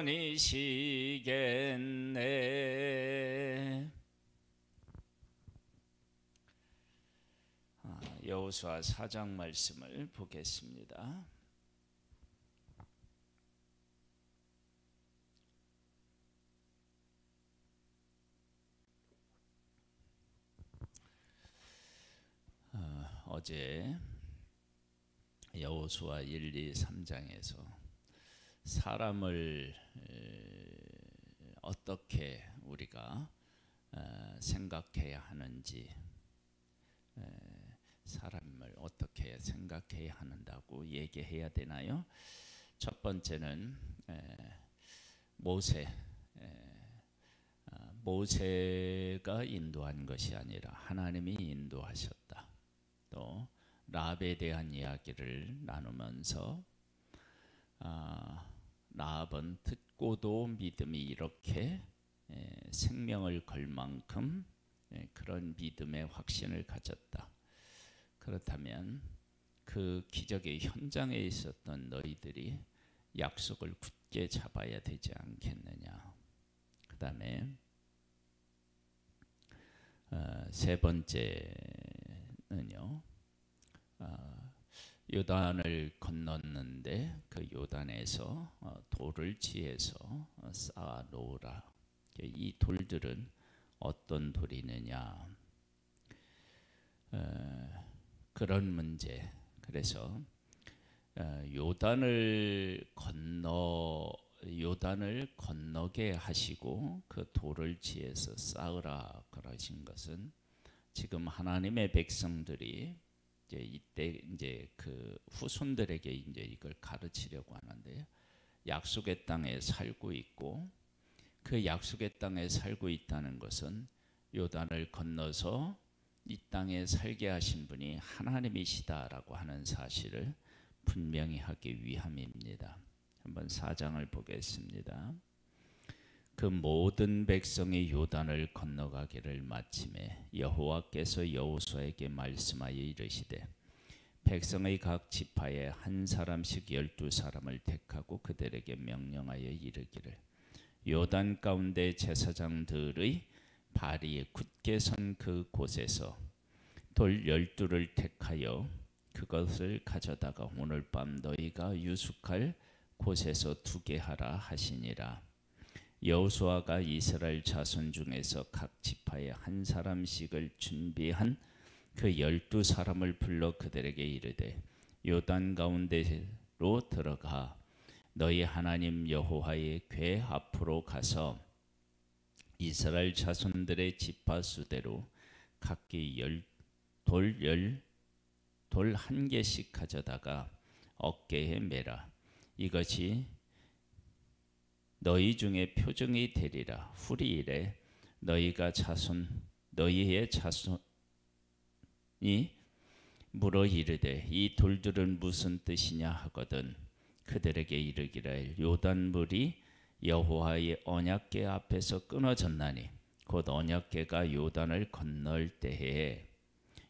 이시겠네. 여호수아 4장 말씀을 보겠습니다. 어제 여호수아 1, 2, 3장에서 사람을 어떻게 우리가 생각해야 하는지, 사람을 어떻게 생각해야 한다고 얘기해야 되나요? 첫 번째는 모세가 인도한 것이 아니라 하나님이 인도하셨다. 또 라합에 대한 이야기를 나누면서 라합은 듣고도 믿음이 이렇게 생명을 걸 만큼 그런 믿음의 확신을 가졌다. 그렇다면 그 기적의 현장에 있었던 너희들이 약속을 굳게 잡아야 되지 않겠느냐. 그 다음에 세 번째는요, 요단을 건넜는데 그 요단에서 돌을 지혜서 쌓아 놓으라. 이 돌들은 어떤 돌이느냐, 그런 문제. 그래서 요단을 건너게 하시고 그 돌을 지혜서 쌓으라 그러신 것은 지금 하나님의 백성들이 이때 그 후손들에게 이걸 가르치려고 하는데요. 약속의 땅에 살고 있고 그 약속의 땅에 살고 있다는 것은 요단을 건너서 이 땅에 살게 하신 분이 하나님이시다라고 하는 사실을 분명히 하기 위함입니다. 한번 4장을 보겠습니다. 그 모든 백성이 요단을 건너가기를 마침에 여호와께서 여호수아에게 말씀하여 이르시되 백성의 각 지파에 한 사람씩 12사람을 택하고 그들에게 명령하여 이르기를 요단 가운데 제사장들의 발이 굳게 선 그 곳에서 돌 12를 택하여 그것을 가져다가 오늘 밤 너희가 유숙할 곳에서 두게 하라 하시니라. 여호수아가 이스라엘 자손 중에서 각 지파에 한 사람씩을 준비한 그 12사람을 불러 그들에게 이르되 요단 가운데로 들어가 너희 하나님 여호와의 궤 앞으로 가서 이스라엘 자손들의 지파 수대로 각기 돌 한 개씩 가져다가 어깨에 매라. 이것이 너희 중에 표징이 되리라. 후리일에 너희의 자손이 물어 이르되 이 돌들은 무슨 뜻이냐 하거든 그들에게 이르기를 요단물이 여호와의 언약궤 앞에서 끊어졌나니 곧 언약궤가 요단을 건널 때에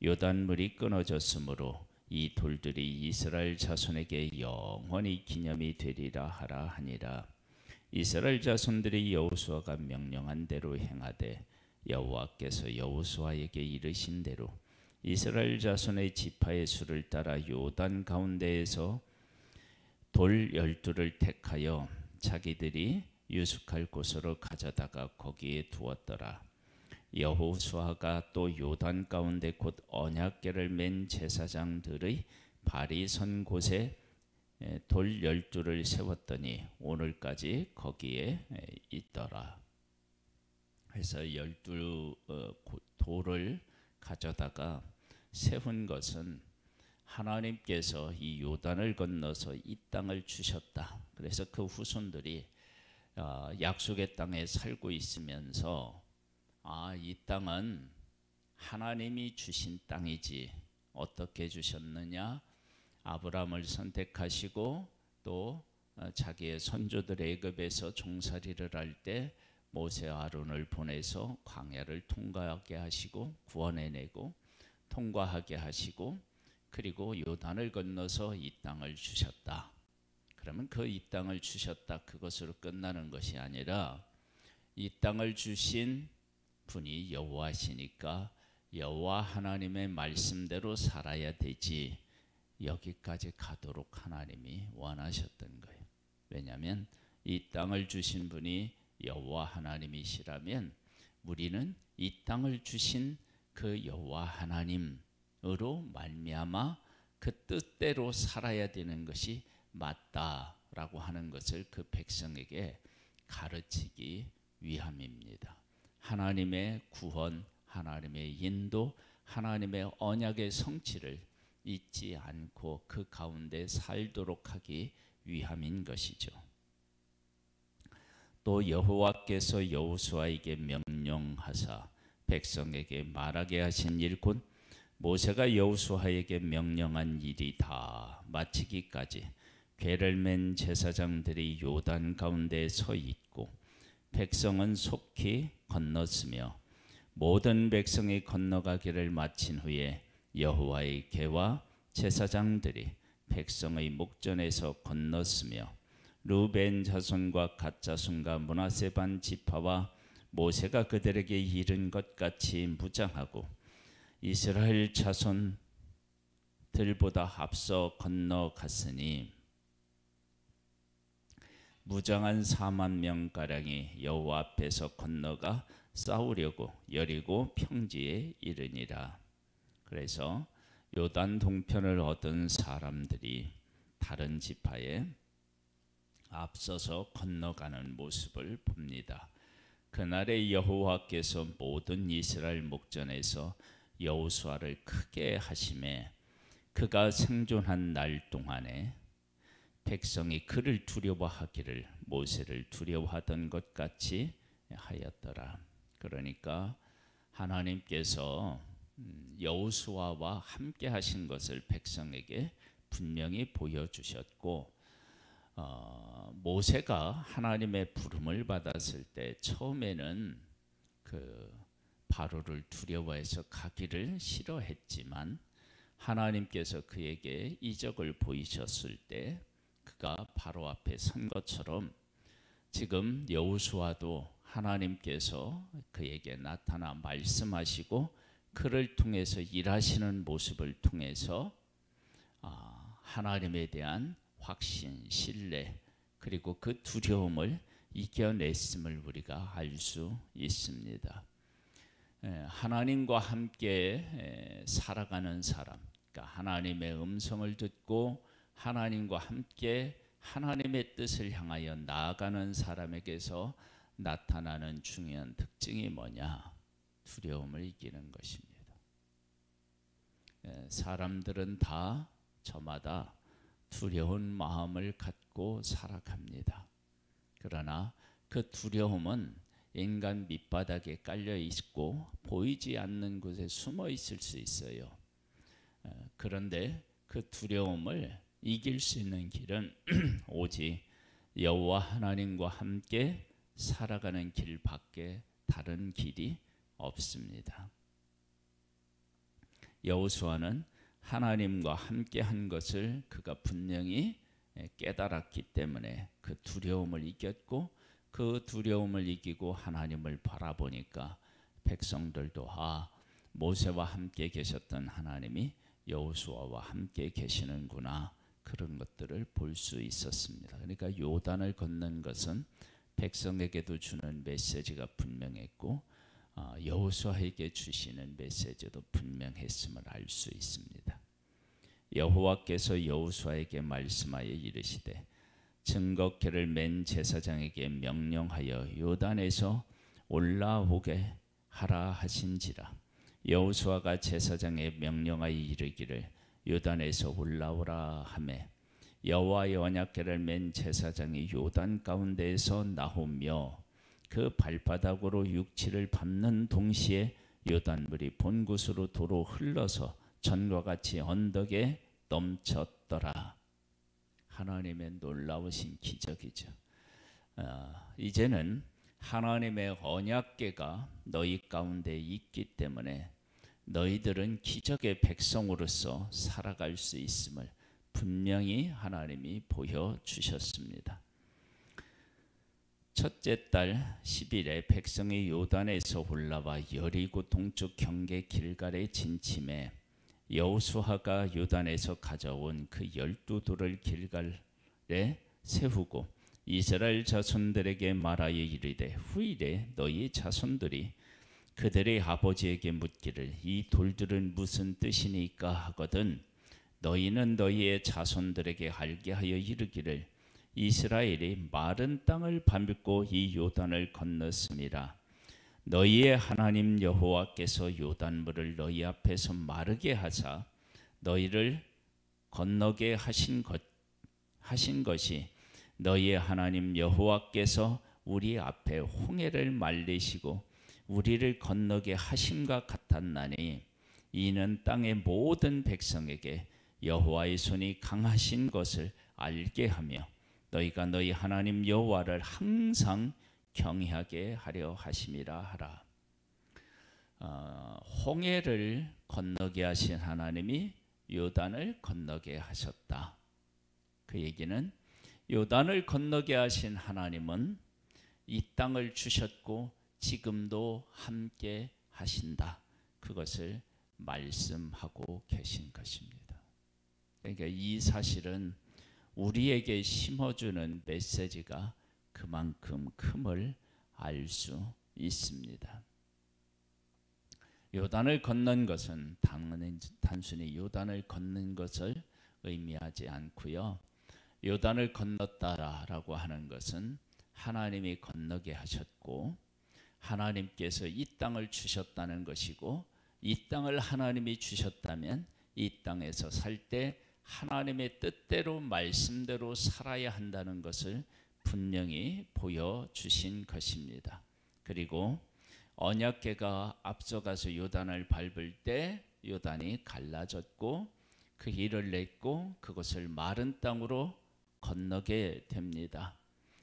요단물이 끊어졌으므로 이 돌들이 이스라엘 자손에게 영원히 기념이 되리라 하라 하니라. 이스라엘 자손들이 여호수아가 명령한 대로 행하되 여호와께서 여호수아에게 이르신 대로 이스라엘 자손의 지파의 수를 따라 요단 가운데에서 돌 12를 택하여 자기들이 유숙할 곳으로 가져다가 거기에 두었더라. 여호수아가 또 요단 가운데 곧 언약궤를 맨 제사장들의 발이 선 곳에 돌 12를 세웠더니 오늘까지 거기에 있더라. 그래서 12돌을 가져다가 세운 것은 하나님께서 이 요단을 건너서 이 땅을 주셨다. 그래서 그 후손들이 약속의 땅에 살고 있으면서 이 땅은 하나님이 주신 땅이지 어떻게 주셨느냐? 아브라함을 선택하시고 또 자기의 선조들 애굽에서 종살이를 할 때 모세 아론을 보내서 광야를 통과하게 하시고 구원해내고 통과하게 하시고 그리고 요단을 건너서 이 땅을 주셨다. 그러면 그 이 땅을 주셨다 그것으로 끝나는 것이 아니라 이 땅을 주신 분이 여호와시니까 여호와 하나님의 말씀대로 살아야 되지, 여기까지 가도록 하나님이 원하셨던 거예요. 왜냐하면 이 땅을 주신 분이 여호와 하나님이시라면 우리는 이 땅을 주신 그 여호와 하나님으로 말미암아 그 뜻대로 살아야 되는 것이 맞다라고 하는 것을 그 백성에게 가르치기 위함입니다. 하나님의 구원, 하나님의 인도, 하나님의 언약의 성취를 잊지 않고 그 가운데 살도록 하기 위함인 것이죠. 또 여호와께서 여호수아에게 명령하사 백성에게 말하게 하신 일 곧 모세가 여호수아에게 명령한 일이 다 마치기까지 궤를 맨 제사장들이 요단 가운데 서 있고 백성은 속히 건넜으며 모든 백성이 건너가기를 마친 후에 여호와의 궤와 제사장들이 백성의 목전에서 건넜으며 루벤 자손과 갓 자손과 므낫세 반 지파와 모세가 그들에게 이른 것 같이 무장하고 이스라엘 자손들보다 앞서 건너갔으니 무장한 4만 명가량이 여호와 앞에서 건너가 싸우려고 여리고 평지에 이르니라. 그래서 요단 동편을 얻은 사람들이 다른 지파에 앞서서 건너가는 모습을 봅니다. 그날에 여호와께서 모든 이스라엘 목전에서 여호수아를 크게 하심에 그가 생존한 날 동안에 백성이 그를 두려워하기를 모세를 두려워하던 것 같이 하였더라. 그러니까 하나님께서 여호수아와 함께 하신 것을 백성에게 분명히 보여주셨고, 모세가 하나님의 부름을 받았을 때 처음에는 그 바로를 두려워해서 가기를 싫어했지만 하나님께서 그에게 이적을 보이셨을 때 그가 바로 앞에 선 것처럼 지금 여호수아도 하나님께서 그에게 나타나 말씀하시고 그를 통해서 일하시는 모습을 통해서 하나님에 대한 확신, 신뢰 그리고 그 두려움을 이겨냈음을 우리가 알 수 있습니다. 하나님과 함께 살아가는 사람, 그러니까 하나님의 음성을 듣고 하나님과 함께 하나님의 뜻을 향하여 나아가는 사람에게서 나타나는 중요한 특징이 뭐냐? 두려움을 이기는 것입니다. 사람들은 다 저마다 두려운 마음을 갖고 살아갑니다. 그러나 그 두려움은 인간 밑바닥에 깔려 있고 보이지 않는 곳에 숨어 있을 수 있어요. 그런데 그 두려움을 이길 수 있는 길은 오직 여호와 하나님과 함께 살아가는 길밖에 다른 길이 없습니다. 여호수아는 하나님과 함께 한 것을 그가 분명히 깨달았기 때문에 그 두려움을 이겼고, 그 두려움을 이기고 하나님을 바라보니까 백성들도 모세와 함께 계셨던 하나님이 여호수아와 함께 계시는구나, 그런 것들을 볼 수 있었습니다. 그러니까 요단을 건넌 것은 백성에게도 주는 메시지가 분명했고 여호수아에게 주시는 메시지도 분명했음을 알 수 있습니다. 여호와께서 여호수아에게 말씀하여 이르시되 증거궤를 맨 제사장에게 명령하여 요단에서 올라오게 하라 하신지라. 여호수아가 제사장에 명령하여 이르기를 요단에서 올라오라 하매 여호와의 언약궤를 맨 제사장이 요단 가운데에서 나오며 그 발바닥으로 육지를 밟는 동시에 요단물이 본 곳으로 도로 흘러서 전과 같이 언덕에 넘쳤더라. 하나님의 놀라우신 기적이죠. 이제는 하나님의 언약궤가 너희 가운데 있기 때문에 너희들은 기적의 백성으로서 살아갈 수 있음을 분명히 하나님이 보여주셨습니다. 첫째 달 10일에 백성이 요단에서 올라와 여리고 동쪽 경계 길갈에 진침해 여호수아가 요단에서 가져온 그 12돌을 길갈에 세우고 이스라엘 자손들에게 말하여 이르되 후일에 너희 자손들이 그들의 아버지에게 묻기를 이 돌들은 무슨 뜻이니까 하거든 너희는 너희의 자손들에게 알게 하여 이르기를 이스라엘이 마른 땅을 밟고 이 요단을 건넜음이라. 너희의 하나님 여호와께서 요단물을 너희 앞에서 마르게 하사 너희를 건너게 하신 것이 너희의 하나님 여호와께서 우리 앞에 홍해를 말리시고 우리를 건너게 하심과 같았나니 이는 땅의 모든 백성에게 여호와의 손이 강하신 것을 알게 하며 너희가 너희 하나님 여호와를 항상 경외하게 하려 하심이라 하라. 홍해를 건너게 하신 하나님이 요단을 건너게 하셨다. 그 얘기는 요단을 건너게 하신 하나님은 이 땅을 주셨고 지금도 함께 하신다. 그것을 말씀하고 계신 것입니다. 그러니까 이 사실은 우리에게 심어주는 메시지가 그만큼 큼을 알 수 있습니다. 요단을 건넌 것은 단순히 요단을 건넌 것을 의미하지 않고요. 요단을 건넜다라고 하는 것은 하나님이 건너게 하셨고 하나님께서 이 땅을 주셨다는 것이고 이 땅을 하나님이 주셨다면 이 땅에서 살 때 하나님의 뜻대로 말씀대로 살아야 한다는 것을 분명히 보여주신 것입니다. 그리고 언약궤가 앞서가서 요단을 밟을 때 요단이 갈라졌고 그 길을 냈고 그것을 마른 땅으로 건너게 됩니다.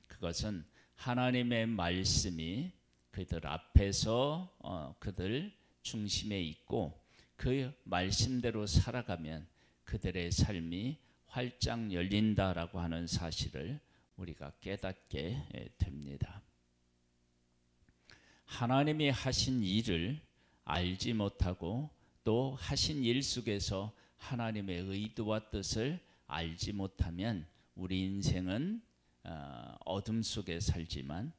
그것은 하나님의 말씀이 그들 앞에서 그들 중심에 있고 그 말씀대로 살아가면 그들의 삶이 활짝 열린다라고 하는 사실을 우리가 깨닫게 됩니다. 하나님이 하신 일을 알지 못하고 또 하신 일 속에서 하나님의 의도와 뜻을 알지 못하면 우리 인생은 어둠 속에 살지만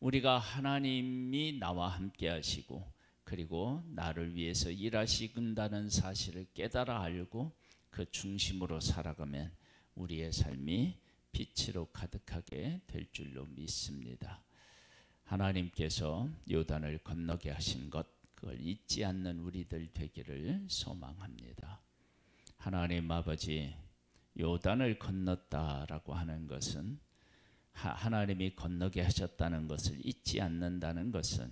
우리가 하나님이 나와 함께 하시고 그리고 나를 위해서 일하신다는 사실을 깨달아 알고 그 중심으로 살아가면 우리의 삶이 빛으로 가득하게 될 줄로 믿습니다. 하나님께서 요단을 건너게 하신 것 그걸 잊지 않는 우리들 되기를 소망합니다. 하나님 아버지, 요단을 건넜다라고 하는 것은 하나님이 건너게 하셨다는 것을 잊지 않는다는 것은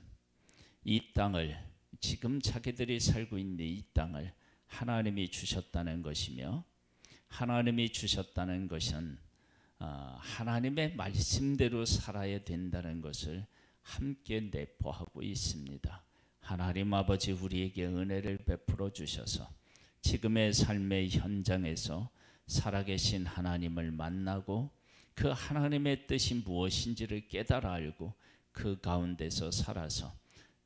이 땅을 지금 자기들이 살고 있는 이 땅을 하나님이 주셨다는 것이며 하나님이 주셨다는 것은 하나님의 말씀대로 살아야 된다는 것을 함께 내포하고 있습니다. 하나님 아버지 우리에게 은혜를 베풀어 주셔서 지금의 삶의 현장에서 살아계신 하나님을 만나고 그 하나님의 뜻이 무엇인지를 깨달아 알고 그 가운데서 살아서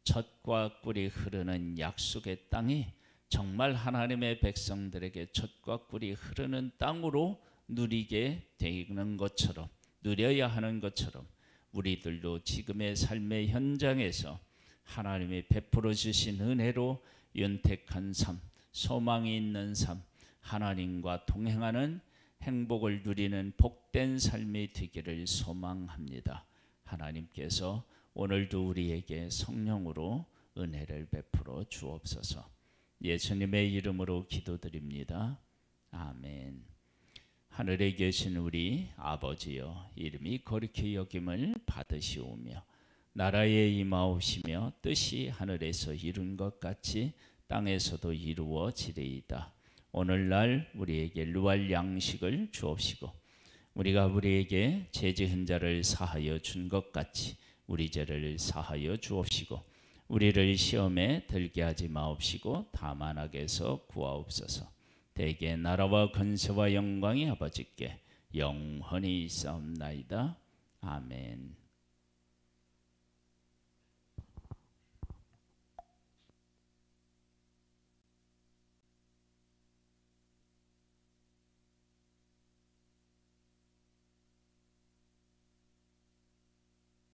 젖과 꿀이 흐르는 약속의 땅이 정말 하나님의 백성들에게 젖과 꿀이 흐르는 땅으로 누리게 되는 것처럼 누려야 하는 것처럼 우리들도 지금의 삶의 현장에서 하나님이 베풀어 주신 은혜로 윤택한 삶, 소망이 있는 삶, 하나님과 동행하는 행복을 누리는 복된 삶이 되기를 소망합니다. 하나님께서 오늘도 우리에게 성령으로 은혜를 베풀어 주옵소서. 예수님의 이름으로 기도드립니다. 아멘. 하늘에 계신 우리 아버지여, 이름이 거룩히 여김을 받으시오며 나라에 임하오시며 뜻이 하늘에서 이룬 것 같이 땅에서도 이루어지리이다. 오늘날 우리에게 루알 양식을 주옵시고 우리가 우리에게 죄 지은 자를 사하여 준 것 같이 우리 죄를 사하여 주옵시고 우리를 시험에 들게 하지 마옵시고 다만 악에서 구하옵소서. 대개 나라와 권세와 영광이 아버지께 영원히 있사옵나이다. 아멘.